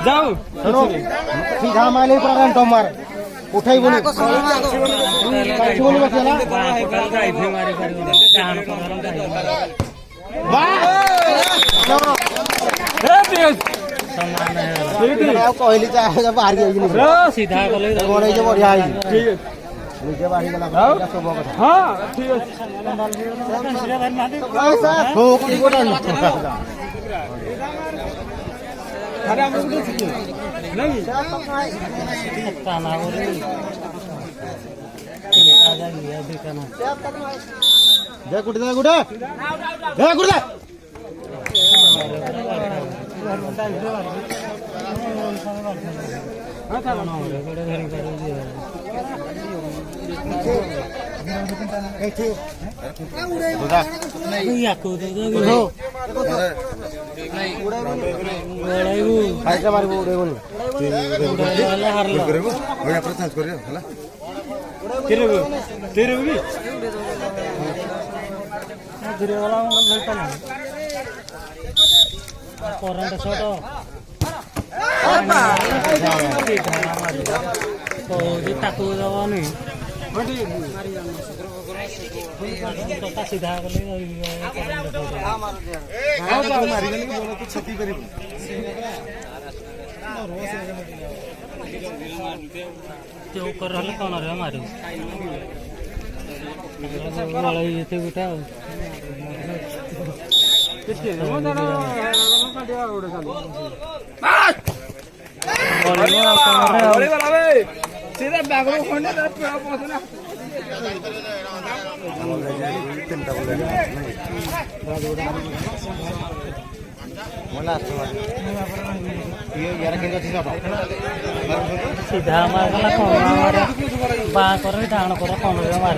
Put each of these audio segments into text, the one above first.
जाओ सुनो सीधा माले पर घंटो मार उठाई बोली बोली बसेला कहली चाहे बाहर सीधा गले बढ़िया निजे बाहर गला सब कथा हां ठीक है ठोक गोटा अरे हम लोग नहीं ताना बोले आजा ये देखना दे गुड दे गुड दे गुड दे हां था ना बड़े धरी कर दिया ऐसे बुदा नहीं याको दे दो उड़ाइबू आइका मारबो उड़ाइबो उड़ाइले हारलो करबो होय आपण चेंज करियो हला तेरे भी धीरे वाला लड़का ना करंट शॉट तो ये ताकू दवानी तो सीधा गले मारी गली बोलो तो क्षति करी जो कर रहले कोन रे मारू वाला येते गुटा कितने हो जाना काटिया उड़े खाली बॉल वाला बे सीधा बैगरो खोने तर पेड़ पहुंचना मला ये यार के सीधा सीधा मारला कोन मारे बा कर डाण कर कोन रे मार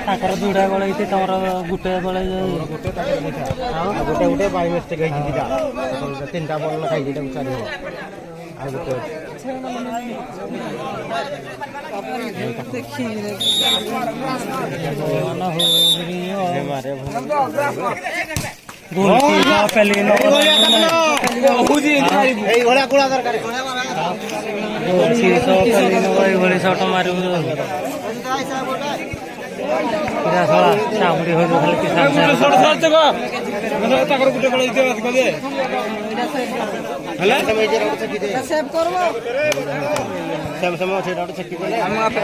ताकर दुडा बळे इते तमरा गुटे बळे गोटे ताके गोटे गोटे बाय मिस्टेक है जीता तीनटा बॉल ना खाई दिटा उचारी हो आ गोटे ना हो गिरियो मारे गोल की पहले नो हुजी ए घोड़ा कुड़ा दरकार गोल सी सो पहले नो भाई गोली शॉट मारू पूरा साला चामड़ी हो गल के साथ शॉट शॉट जगह मतलब ताकर गुटे बळे इते बात कदे हला समय जे रोड छकी दे सेव करबो सब समय से रोड छकी दे हम आप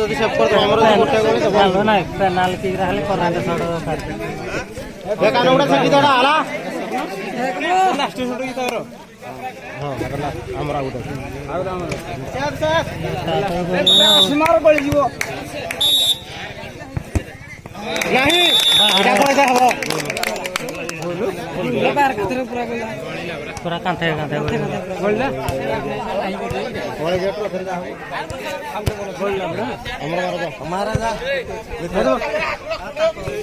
ଯଦି ସେଭ୍ କରିଦେବ ଆମର ଗୋଟେ ଗୋଳେ ଭଲ ନାହିଁ ପେନାଲ୍ଟି ହେଲେ କରନ୍ତେ ଶଟ ଦରକାର ଏ କାନ ଗୋଟେ ଛକି ଦେଡା ହେଲା ଲାଷ୍ଟ ଶଟ କି ତାର ହଁ ଆମର ଆଉ ଗୋଟେ ସେଭ୍ ସେଭ୍ ସୀମାର ଗଳି ଯିବ ନାହିଁ ଏଟା ପଇସା ହବ पूरा कांथे कांथे बोलला ओळे जेटो फिर जा हमरा मारो हमारा जा देखो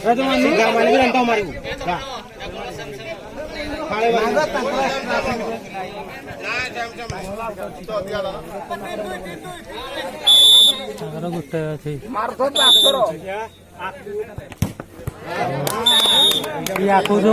राजू मानी गा मानी घंटा मारिबू जा खाले मांगा ताकर गुटे अछि मार दो ट्रांसफर याको